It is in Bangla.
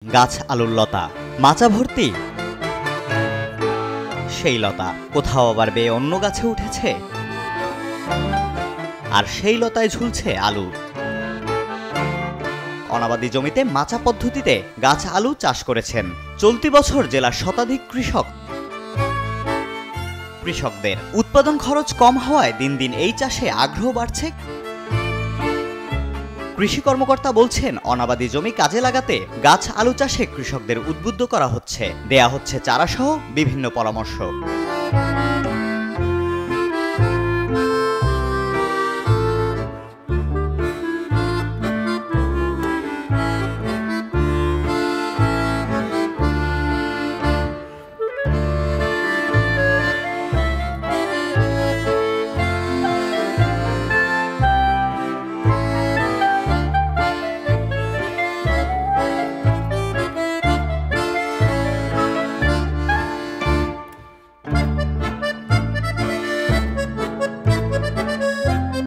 গাছ আলুর লতা, মাচা ভর্তি সেই লতা কোথাও আবার বেয়ে অন্য গাছে উঠেছে, আর সেই লতায় ঝুলছে আলু। অনাবাদি জমিতে মাচা পদ্ধতিতে গাছ আলু চাষ করেছেন চলতি বছর জেলার শতাধিক কৃষকদের উৎপাদন খরচ কম হওয়ায় দিন দিন এই চাষে আগ্রহ বাড়ছে। কৃষি কর্মকর্তা বলছেন, অনাবাদি জমি কাজে লাগাতে গাছ আলু চাষে কৃষকদের উদ্বুদ্ধ করা হচ্ছে, দেয়া হচ্ছে চারাসহ বিভিন্ন পরামর্শ।